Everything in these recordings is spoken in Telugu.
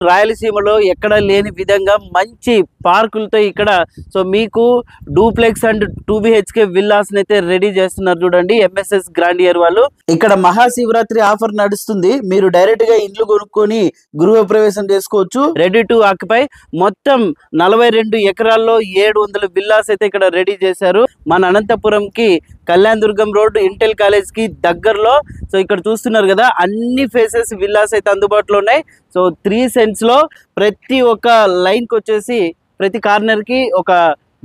రాయలసీమలో ఎక్కడ లేని విధంగా మంచి పార్కులతో ఇక్కడ సో మీకు డూప్లెక్స్ అండ్ 2BHK విల్లాస్ అయితే రెడీ చేస్తున్నారు చూడండి ఎంఎస్ఎస్ గ్రాండియర్ వాళ్ళు. ఇక్కడ మహాశివరాత్రి ఆఫర్ నడుస్తుంది. మీరు డైరెక్ట్ గా ఇండ్లు కొనుక్కొని గృహ ప్రవేశం చేసుకోవచ్చు. రెడీ టు ఆక్యుపై మొత్తం 42 ఎకరాల్లో 700 విల్లాస్ అయితే ఇక్కడ రెడీ చేశారు. మన అనంతపురంకి కళ్యాణదుర్గం రోడ్ ఇంటెల్ కాలేజ్ కి దగ్గరలో. సో ఇక్కడ చూస్తున్నారు కదా అన్ని ఫేసెస్ విల్లాస్ అయితే అందుబాటులో ఉన్నాయి. సో 3 సెంట్స్ లో ప్రతి ఒక్క లైన్ కి వచ్చేసి ప్రతి కార్నర్ కి ఒక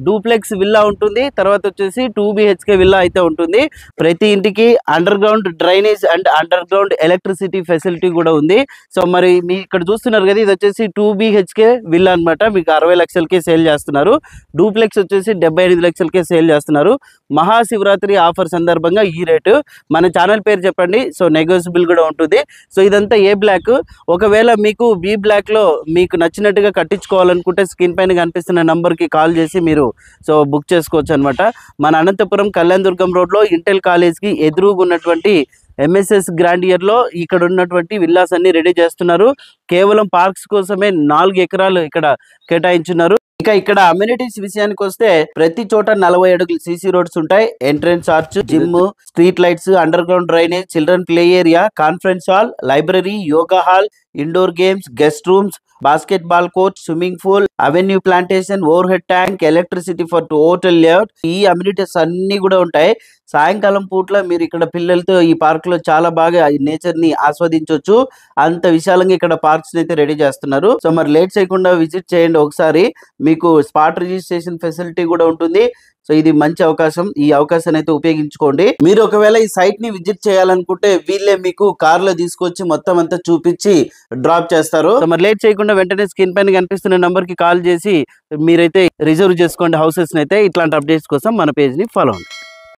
డూప్లెక్స్ విల్లా ఉంటుంది. తర్వాత వచ్చేసి 2BHK విల్లా అయితే ఉంటుంది. ప్రతి ఇంటికి under ground drainage and under ground electricity facility కూడా ఉంది. సో మరి మీ ఇక్కడ చూస్తున్నారు కదా ఇది వచ్చేసి 2BHK విల్లా అనమాట. మీకు 60 లక్షలకే సేల్ చేస్తున్నారు. డూప్లెక్స్ వచ్చేసి 75 లక్షలకే సేల్ చేస్తున్నారు. మహాశివరాత్రి ఆఫర్ సందర్భంగా ఈ రేటు. మన ఛానల్ పేరు చెప్పండి. సో నెగోషియబుల్ కూడా ఉంటుంది. సో ఇదంతా ఏ బ్లాక్. ఒకవేళ మీకు బి బ్లాక్ లో మీకు నచ్చినట్టుగా కట్టించుకోవాలనుకుంటే స్క్రీన్ పైన కనిపిస్తున్న నంబర్కి కాల్ చేసి మీరు సో బుక్ చేసుకోవచ్చు అనమాట. మన అనంతపురం కళ్యాణదుర్గం రోడ్ లో ఇంటెల్ కాలేజ్ కి ఎదురుగా ఉన్నటువంటి ఎంఎస్ఎస్ గ్రాండియర్ లో ఇక్కడ ఉన్నటువంటి విల్లాస్ అన్ని రెడీ చేస్తున్నారు. కేవలం పార్క్స్ కోసమే 4 ఎకరాలు ఇక్కడ కేటాయించున్నారు. ఇక ఇక్కడ అమ్యూనిటీస్ విషయానికి వస్తే ప్రతి చోట 40 అడుగులు సిసి రోడ్స్ ఉంటాయి. Entrance arch, gym, street lights, underground drainage, children play area, conference hall, library, yoga hall, indoor games, guest rooms, basketball court, swimming pool, avenue plantation, overhead tank, electricity for total layout. ఈ అమ్యూనిటీస్ అన్ని కూడా ఉంటాయి. సాయంకాలం పూట్ల మీరు ఇక్కడ పిల్లలతో ఈ పార్క్ లో చాలా బాగా నేచర్ ని ఆస్వాదించవచ్చు. అంత విశాలంగా ఇక్కడ పార్క్స్ అయితే రెడీ చేస్తున్నారు. సో మరి లేట్ చేయకుండా విజిట్ చేయండి ఒకసారి. మీకు స్పాట్ రిజిస్ట్రేషన్ ఫెసిలిటీ కూడా ఉంటుంది. సో ఇది మంచి అవకాశం. ఈ అవకాశాన్ని అయితే ఉపయోగించుకోండి. మీరు ఒకవేళ ఈ సైట్ ని విజిట్ చేయాలనుకుంటే వీళ్ళే మీకు కార్ లో తీసుకొచ్చి మొత్తం అంతా చూపించి డ్రాప్ చేస్తారు. సో మరి లేట్ చేయకుండా వెంటనే స్క్రీన్ పైన కనిపిస్తున్న నంబర్ కి కాల్ చేసి మీరైతే రిజర్వ్ చేసుకోండి హౌసెస్ అయితే. ఇట్లాంటి అప్డేట్స్ కోసం మన పేజ్ ని ఫాలో అవ్వండి.